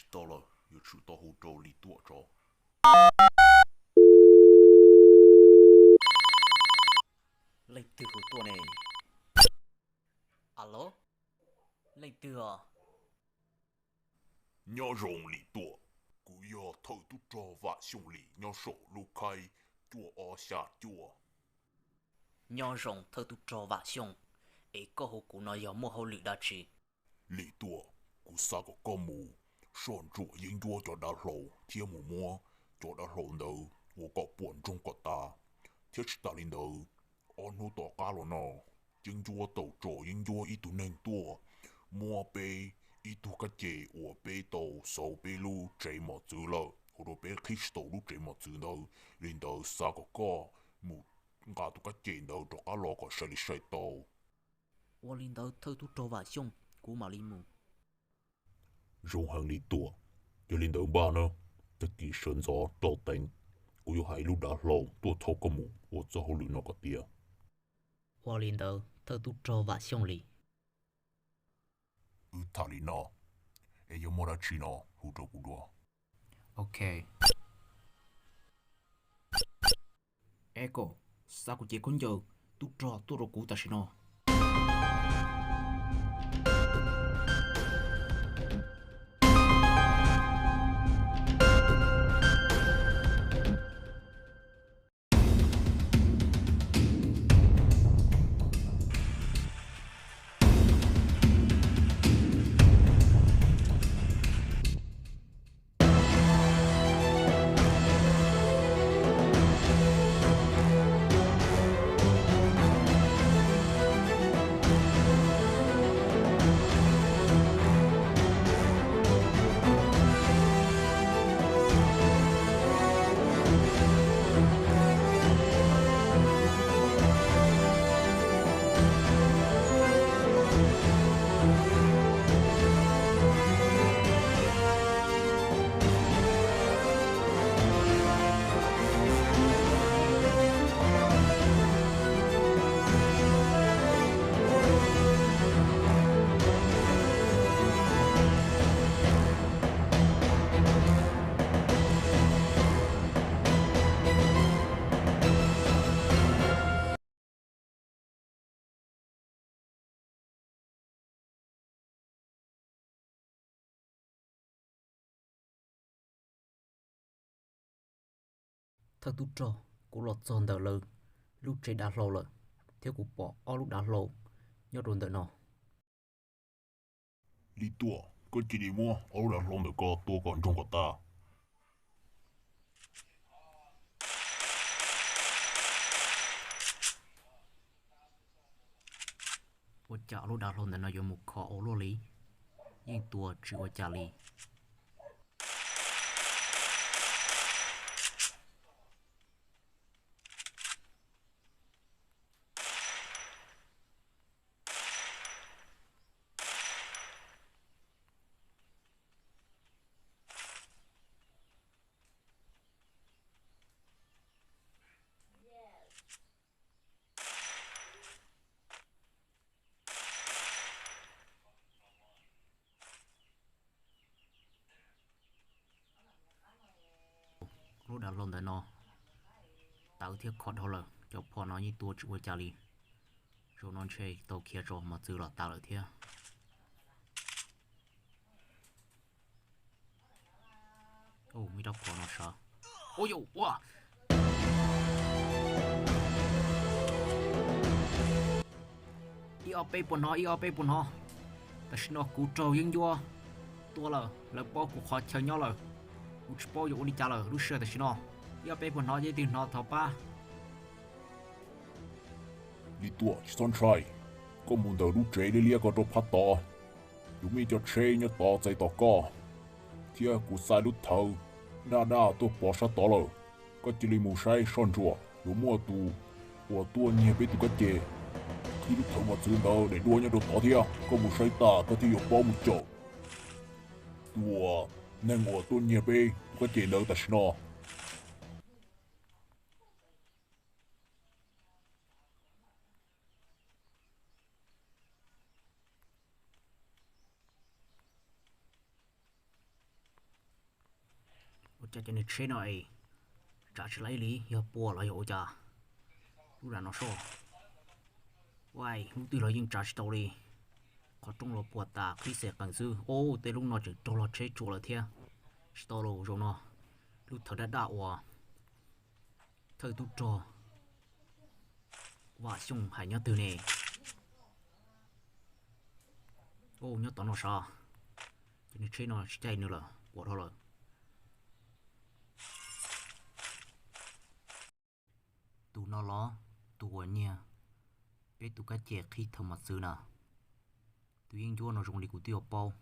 知道了，也知道后找你多找。Lấy từ của tôi này. Alo? Lấy từ à? Nhớ rồng lý tùa, cú yo thâu tu cho và xong lý nhớ sổ lưu khai, chùa ó xa chùa. Nhớ rồng thơ tu trò vạ xong. Ấy có hồ của nó giống một hồ lự đa trì. Lý tùa, cú xa có con mù, son chùa yên chùa cho đá lầu, thiê mù mua, cho đá lầu đâu, wo có buồn trong có ta. Thiết ta linh đâu, on hô tỏ cá lò nọ, yên chùa tàu trò yên chùa ý tù nênh tùa, mua bê, ý tù cá chê, ủa bê tàu, sầu bê lưu, chạy mọ chữ lợ, hồ đồ bê khích tàu lưu chạy mọ chữ đâu, linh đâu xa có, mù, ngã tù cá chê đâu, cho cá lò có sợi lý sợi tàu. Wo linh đó thơ tu trò vạ xong. Cú mà linh mù. Rung hàng lý tùa, cho linh đâu ba nữa, tất kỳ sơn gió, trò tính, cú yo hai lưu đá lầu, tùa thâu có mù, wo cho hồ lự nó có tìa. Wo linh đó thơ tu trò vạ xong lì. Thả lý nó, ê yo mô ra chi nó, hù trò cú đùa. Ok. Eko, sao cô chế con giờ tu trò tu rô cú ta xin nó. Thơ tu trò, cú lọt giòn đờ lơ. Lúc chế đá lô lợ. Theo cú bỏ o lúc đá lô. Nhớ rôn đờ nó. Lý tùa, có chỉ đi mua, ấu đã lòng được có tùa còn trong có ta. Wo chả lúc đá lô đờ nó dùng một khó ô lô lý. Nhưng tùa chỉ wo chả lý. Lúc đá lô đờ nó. Tạo thiết khó đâu lợ. Cho phó nó như tùa chỉ wo chả lý. Rồi non chơi tàu kia rồi mà dư là tạo lợi thiết. Ồ, mi đọc khó nó sợ. Ôi dồi, wow. IOP bọn nó, IOP bọn nó. Ta xin nó cú trâu yên vô. Tua lờ, lờ bó của khó chờ nhau lờ. Cú bó dụ đi trả lờ, lúc sơ ta xin nó. IOP bọn nó dễ tìm nó thảo ba. Lý tùa, chỉ son trai, có muốn đầu lúc chế đi lia có trò phát tỏ. Chúng mình cho chế nhớ tỏ dây tỏ co. Thia cú sai lúc thầu, na tôi bỏ sát tỏ lờ. Có chỉ lý mù sai son chùa, lúc mua tù, của tua nhẹ bế tù có chê. Khi lúc thầu mà chữ đâu để đua nhớ đồ tỏ thia, có mù sai ta có thi dục bó một chỗ. Tùa, nên ngồi tua nhẹ bế, có chê đâu ta xin nó. cha cho nên chế này trả chỉ lấy lý giờ bùa lại ổ cha lúc là nó số vậy lúc từ lại những trả chỉ tàu đi có trong lò bùa ta khi sẽ cần sư ô tới lúc nó chỉ trong lò chế chủ là thế chỉ tàu lò rồi nó lúc thở đã đạo à thời tu trò và xong hãy nhớ từ này ô nhớ tao nó sao cho nên chế nó chạy nữa là bùa thôi rồi tụ nó lo tụ ở nhà bé tụ cá chè khi thầm mặt xứ nè tụ yên chúa nó dùng đi của tiêu bao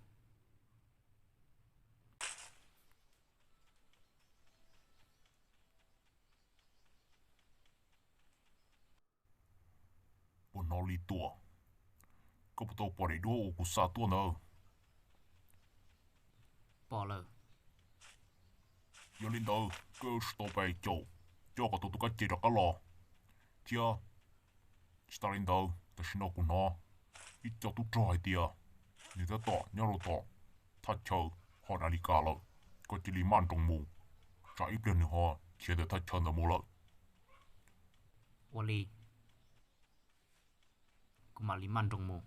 bọn nó li tua có bắt đầu bỏ đi đua của sa tua nữa bỏ lờ giờ lên đầu cơ stop bay chỗ cho cả tụi cá chè đó cá lò chia start lên đầu ta xin nó của nó ít cho tụi trò hay tia người ta tỏ nhau rồi tỏ thắt chờ họ đã đi cả rồi có chỉ lý man trong mù trả ít lần nữa họ chỉ để thắt chờ nó mua lợi Wally cũng mà liman trong mù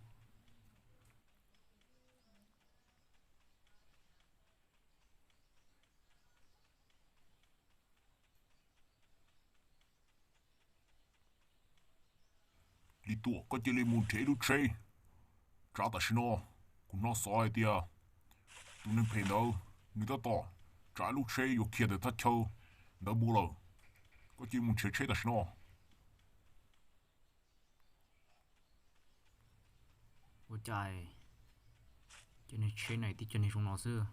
li tua có chỉ lý muốn thế lúc chơi trả ta xin nó cũng nó sai tia tụi nên phải đâu người ta tỏ trả lúc chơi có kia để thắt chờ nó mua lợi có chỉ muốn chơi ta xin nó ôi trời cho nên chế này thì cho nên chúng nó xưa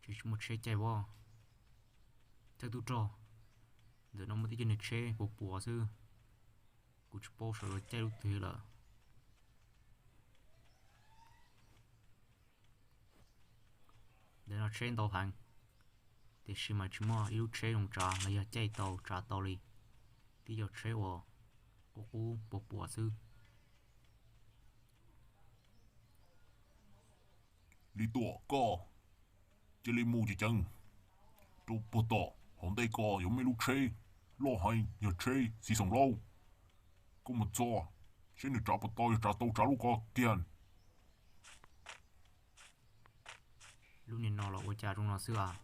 chỉ một chế chạy vô theo tu trò giờ nó mới thì cho nên chế bộ bùa xưa cũng chỉ bao sợ chạy lúc thế là để nó chế tàu hàng thì khi mà chúng nó yêu chế đồng trả là giờ chạy tàu trả tàu đi thì giờ chế vào bộ bùa xưa lý tua có chỉ lý mù chỉ chân tụ bột tỏ hôm nay có giống mấy lúc chơi lo hay nhờ chơi xì sống lâu có một cho xin được trả bột tỏ trả tàu trả lúc có tiền lúc này nó là ôi cha trong nó xưa à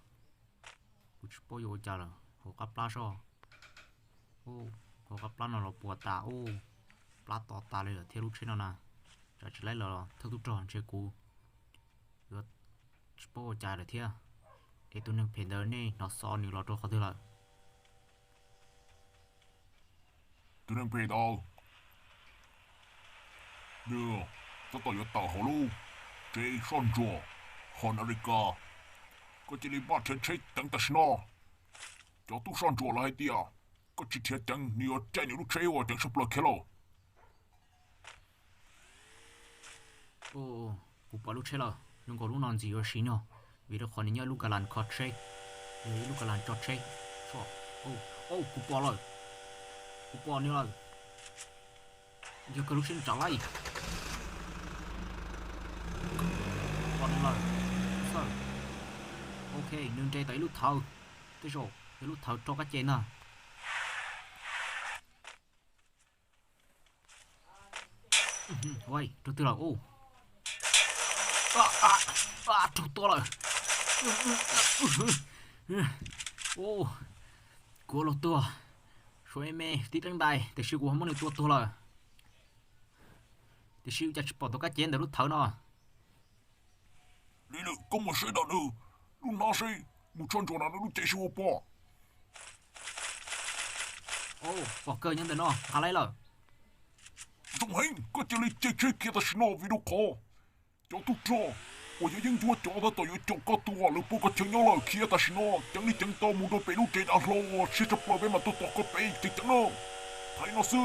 cũng chỉ bao nhiêu ôi cha là họ cặp lá sao ô họ cặp lá nó là bùa tà ô lá tỏ tàเลยtheo lúc chơi nó nè trả chỉ lấy là theo lúc tròn chơi cũ rồi bao trả được thế để tụi mình phải đợi này nó so nhiều lọt rồi khó thứ lại tụi nên phải đâu đưa tao tỏ tao hồ lu chơi son chùa hòn America có chỉ lý bắt chơi tăng ta xin nó cho tụi son chùa là hay tia có chỉ thiệt tăng nhiều chơi nhiều lúc chơi vào tăng sắp lọt kia lo ô cũng bao lúc chơi rồi nhưng có lúc non gì ở xí nhở vì đó còn nhớ lúc cả làn cọt chơi vì lúc cả làn chọt chơi sao ô cũng bỏ rồi cũng bỏ nữa rồi giờ cái lúc xin trả lại còn nữa rồi sao ok nương chơi tới lúc thầu tới rồi tới lúc thầu cho các chén à ôi từ từ là ô trục to rồi ô cô lột tua số em tí trăng đài để siêu của món này tua rồi để siêu chặt bỏ tôi cá chén để lúc thở nó lý lực có một sự đàn nữa lúc nào sẽ một chân chỗ nào nó lúc chạy siêu bỏ ô bỏ cơ nhân để nó lấy rồi dùng hình có chỉ lấy chơi kia ta xin nó vì đâu khó cho tụi trò ôi những chúa cho ta tôi cho có tua lúc bố có chơi nhau là kia ta xin nó chẳng đi chẳng tao muốn đôi bé lúc chơi đã lâu sẽ chấp vào bên mà tôi tao có bé chỉ chẳng nó thấy nó sư